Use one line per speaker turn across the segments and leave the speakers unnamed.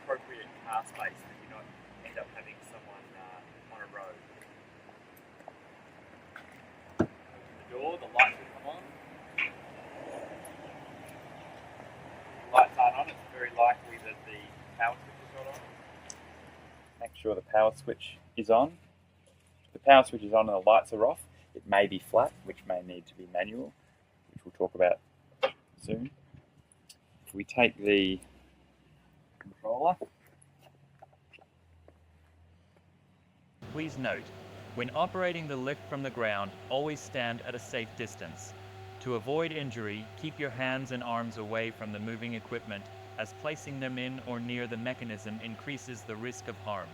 appropriate car space that you not end up having someone on a road. Open the door, the light will come on. If the lights aren't on, it's very likely that the power switch is not on. Make sure the power switch is on. If the power switch is on and the lights are off, it may be flat, which may need to be manual, which we'll talk about soon. We take the controller.
Please note, when operating the lift from the ground, always stand at a safe distance. To avoid injury, keep your hands and arms away from the moving equipment, as placing them in or near the mechanism increases the risk of harm.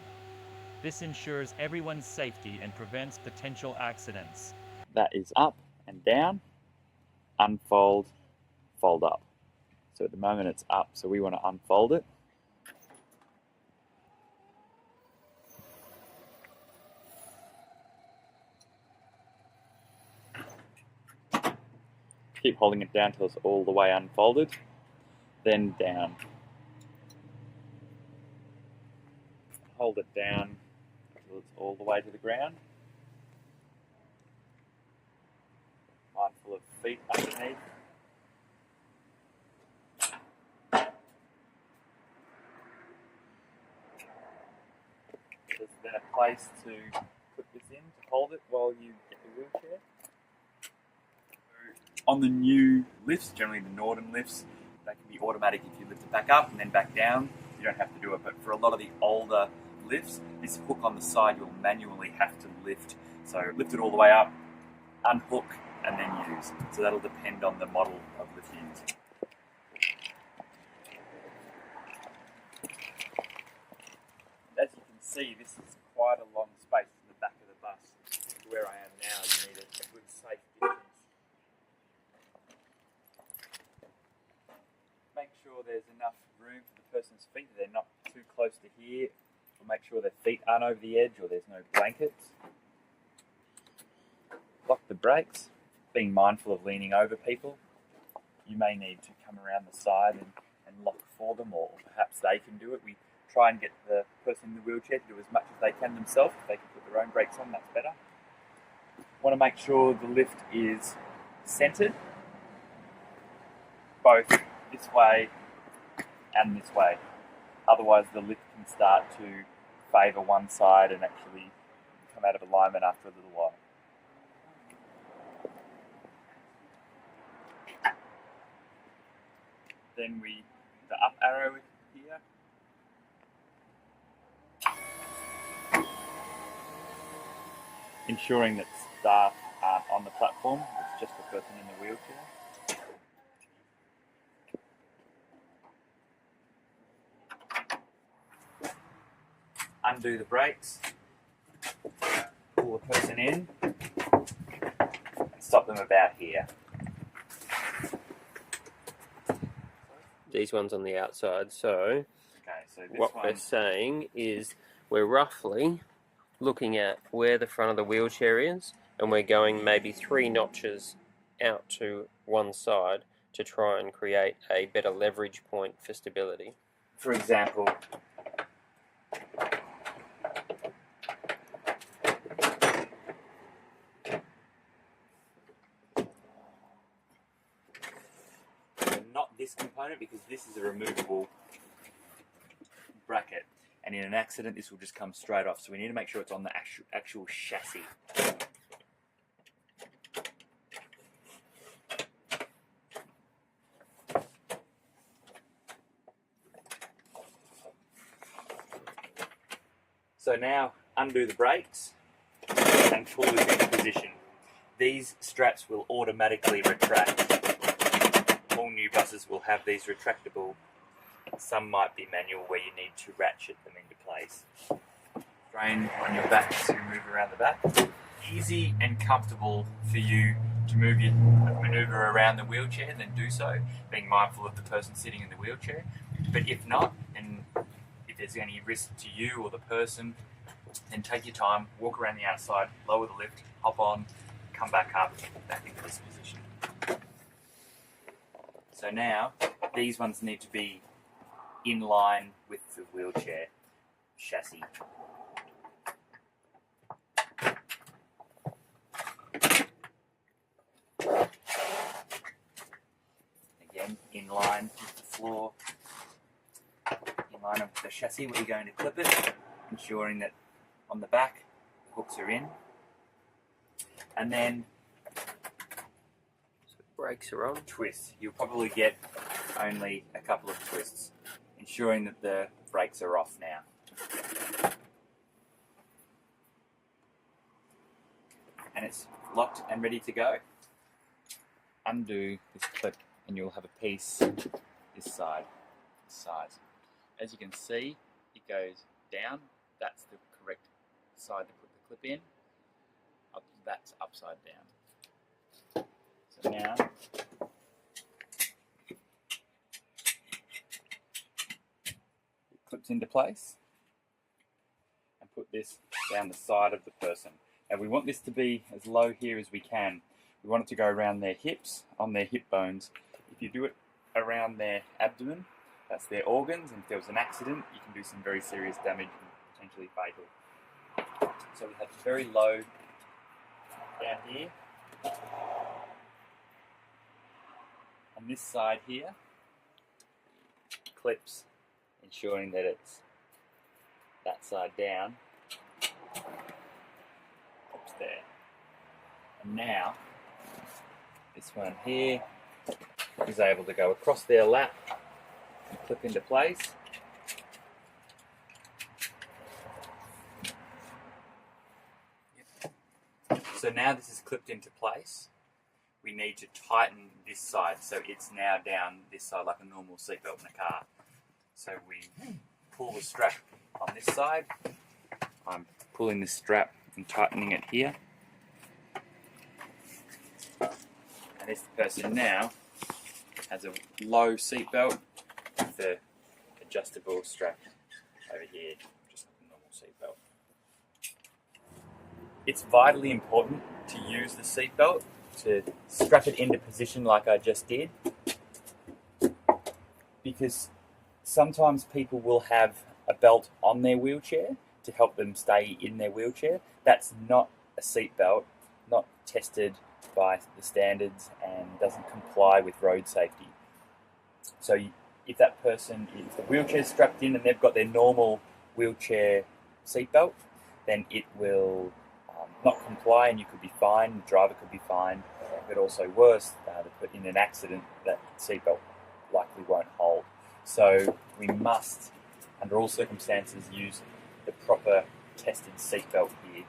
This ensures everyone's safety and prevents potential accidents.
That is up and down, unfold, fold up. So at the moment it's up, so we want to unfold it. Keep holding it down till it's all the way unfolded, then down. Hold it down till it's all the way to the ground. Mindful of feet underneath. There's then a place to put this in to hold it while you get the wheelchair. On the new lifts, generally the Northern lifts, they can be automatic if you lift it back up and then back down. You don't have to do it, but for a lot of the older lifts, this hook on the side you'll manually have to lift. So lift it all the way up, unhook, and then use. So that'll depend on the model of lift used. As you can see, this is quite a long space in the back of the bus. Where I am now, you need a good safe distance. Make sure there's enough room for the person's feet, that they're not too close to here, or make sure their feet aren't over the edge or there's no blankets. Lock the brakes, being mindful of leaning over people. You may need to come around the side and lock for them, or perhaps they can do it. We try and get the person in the wheelchair to do as much as they can themselves. If they can put their own brakes on, that's better. Want to make sure the lift is centered, both this way and this way. Otherwise the lift can start to favour one side and actually come out of alignment after a little while. Then the up arrow here. Ensuring that staff aren't on the platform, it's just the person in the wheelchair. Undo the brakes, pull the person in, and stop them about here.
These ones on the outside, so,
Okay, so this
what we're saying is we're roughly looking at where the front of the wheelchair is, and we're going maybe 3 notches out to one side to try and create a better leverage point for stability.
For example, not this component, because this is a removable bracket, and in an accident this will just come straight off, so we need to make sure it's on the actual chassis. So now undo the brakes and pull this into position. These straps will automatically retract. All new buses will have these retractable. Some might be manual where you need to ratchet them into place. Strain on your back to move around the back. Easy and comfortable for you to maneuver around the wheelchair, then do so, being mindful of the person sitting in the wheelchair. But if not, and if there's any risk to you or the person, then take your time, walk around the outside, lower the lift, hop on, come back up, back into this position. So now, these ones need to be in line with the wheelchair chassis. Again, in line with the floor, in line with the chassis where you're going to clip it, ensuring that on the back the hooks are in. And then
Brakes are on.
twist. You'll probably get only a couple of twists, ensuring that the brakes are off now. And it's locked and ready to go. Undo this clip and you'll have a piece this side, this size. As you can see, it goes down. That's the correct side to put the clip in. Up, that's upside down. So now it clips into place, and put this down the side of the person. And we want this to be as low here as we can. We want it to go around their hips, on their hip bones. If you do it around their abdomen, that's their organs, and if there was an accident, you can do some very serious damage and potentially fatal. So we have very low down here. On this side here, clips, ensuring that it's that side down, clips there. And now, this one here is able to go across their lap and clip into place. So now this is clipped into place. We need to tighten this side so it's now down this side like a normal seatbelt in a car. So we pull the strap on this side. I'm pulling this strap and tightening it here. And this person now has a low seatbelt with the adjustable strap over here, just like a normal seatbelt. It's vitally important to use the seatbelt, to strap it into position like I just did, because sometimes people will have a belt on their wheelchair to help them stay in their wheelchair. That's not a seatbelt, not tested by the standards, and doesn't comply with road safety. So if that person, if the wheelchair's strapped in and they've got their normal wheelchair seatbelt, then it will not comply, and you could be fined, the driver could be fined, but also worse, in an accident, that seatbelt likely won't hold. So we must, under all circumstances, use the proper tested seatbelt here.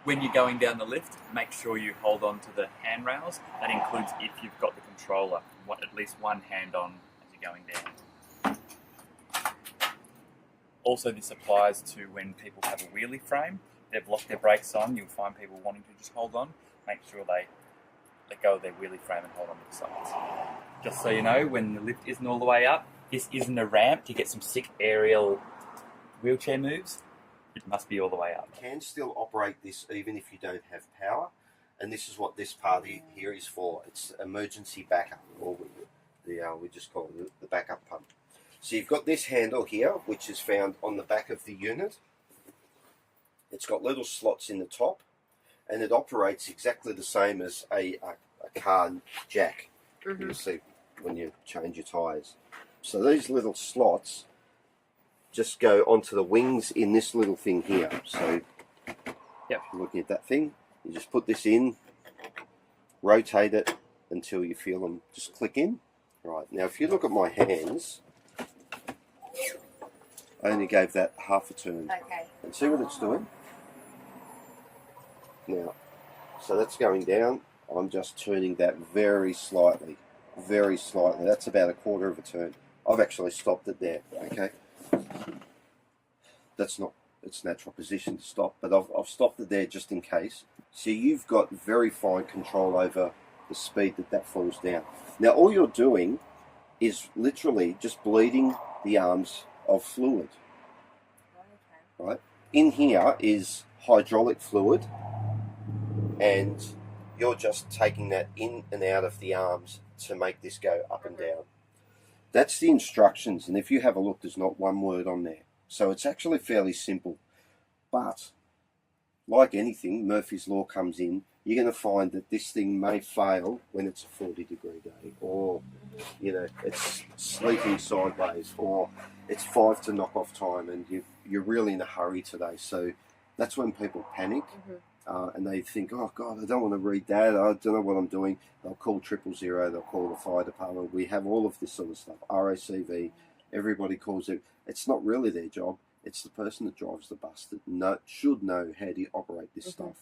When you're going down the lift, make sure you hold on to the handrails. That includes if you've got the controller, at least one hand on as you're going down. Also, this applies to when people have a wheelie frame. They've locked their brakes on, you'll find people wanting to just hold on. Make sure they let go of their wheelie frame and hold on to the sides. Just so you know, when the lift isn't all the way up, this isn't a ramp to get some sick aerial wheelchair moves. It must be all the way up.
You can still operate this even if you don't have power, and this is what this part here is for. It's emergency backup, or we just call it the backup pump. So you've got this handle here, which is found on the back of the unit. It's got little slots in the top, and it operates exactly the same as a car jack. You'll see when you change your tyres. So these little slots just go onto the wings in this little thing here. So if you're looking at that thing, you just put this in, rotate it until you feel them just click in. Right, now if you look at my hands, I only gave that half a turn.
Okay.
And see what it's doing? Now, so that's going down. I'm just turning that very slightly. Very slightly. That's about a quarter of a turn. I've actually stopped it there, okay? That's not its natural position to stop, but I've stopped it there just in case. So you've got very fine control over the speed that falls down. Now all you're doing is literally just bleeding the arms of fluid.
Okay.
Right? In here is hydraulic fluid, and you're just taking that in and out of the arms to make this go up and down. That's the instructions, and if you have a look, there's not one word on there. So it's actually fairly simple. But, like anything, Murphy's Law comes in, you're going to find that this thing may fail when it's a 40-degree day, or, you know, it's sleeping sideways, or it's 5 to knock off time, and you're really in a hurry today. So that's when people panic, and they think, oh God, I don't want to read that, I don't know what I'm doing. They'll call 000, they'll call the fire department. We have all of this sort of stuff, RACV, everybody calls it. It's not really their job. It's the person that drives the bus that should know how to operate this stuff.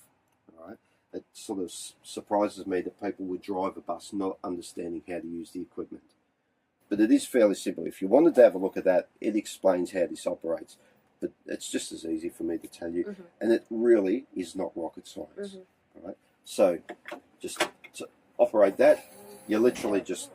Right? It sort of surprises me that people would drive a bus not understanding how to use the equipment. But it is fairly simple. If you wanted to have a look at that, it explains how this operates. But it's just as easy for me to tell you. And it really is not rocket science. Right? So just to operate that, you're literally just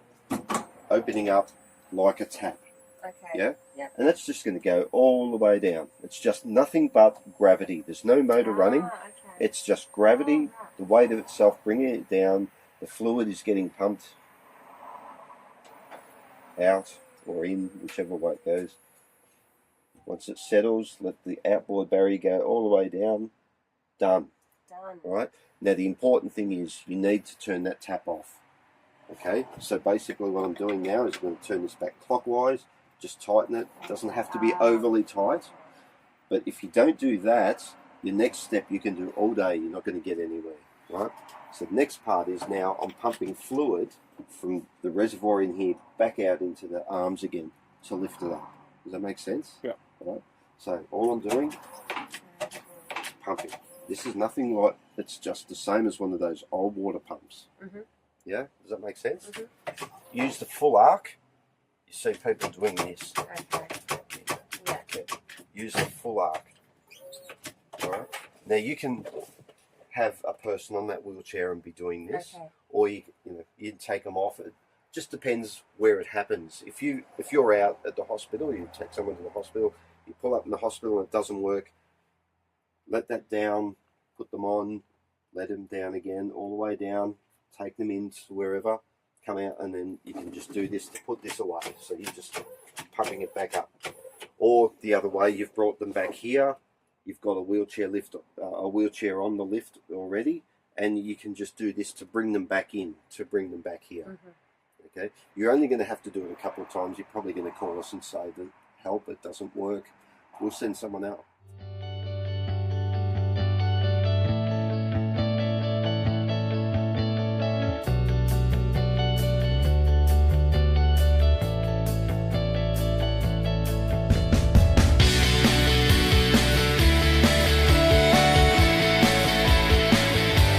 opening up like a tap.
Okay.
Yeah?
Yep.
And that's just going to go all the way down. It's just nothing but gravity. There's no motor running.
Okay.
It's just gravity, the weight of itself bringing it down. The fluid is getting pumped out or in, whichever way it goes. Once it settles, let the outboard barrier go all the way down. Done.
Done.
Right? Now the important thing is you need to turn that tap off. Okay? So basically what I'm doing now is I'm going to turn this back clockwise. Just tighten it. It doesn't have to be overly tight. But if you don't do that, your next step you can do all day. You're not going to get anywhere. Right? So the next part is now I'm pumping fluid from the reservoir in here back out into the arms again to lift it up. Does that make sense?
Yeah.
Right? So all I'm doing is pumping. This is nothing like, it's just the same as one of those old water pumps. Yeah? Does that make sense? Use the full arc. You see people doing this.
Okay. Yeah.
Okay. Use the full arc. Alright? Now you can have a person on that wheelchair and be doing this, or you can take them off. It just depends where it happens. If you're out at the hospital, you take someone to the hospital, you pull up in the hospital and it doesn't work, let that down, put them on, let them down again, all the way down, take them into wherever, come out, and then you can just do this to put this away. So you're just pumping it back up. Or the other way, you've brought them back here, you've got a wheelchair lift, a wheelchair on the lift already, and you can just do this to bring them back in, to bring them back here. Okay, you're only going to have to do it a couple of times. You're probably going to call us and say that help, it doesn't work. We'll send someone out.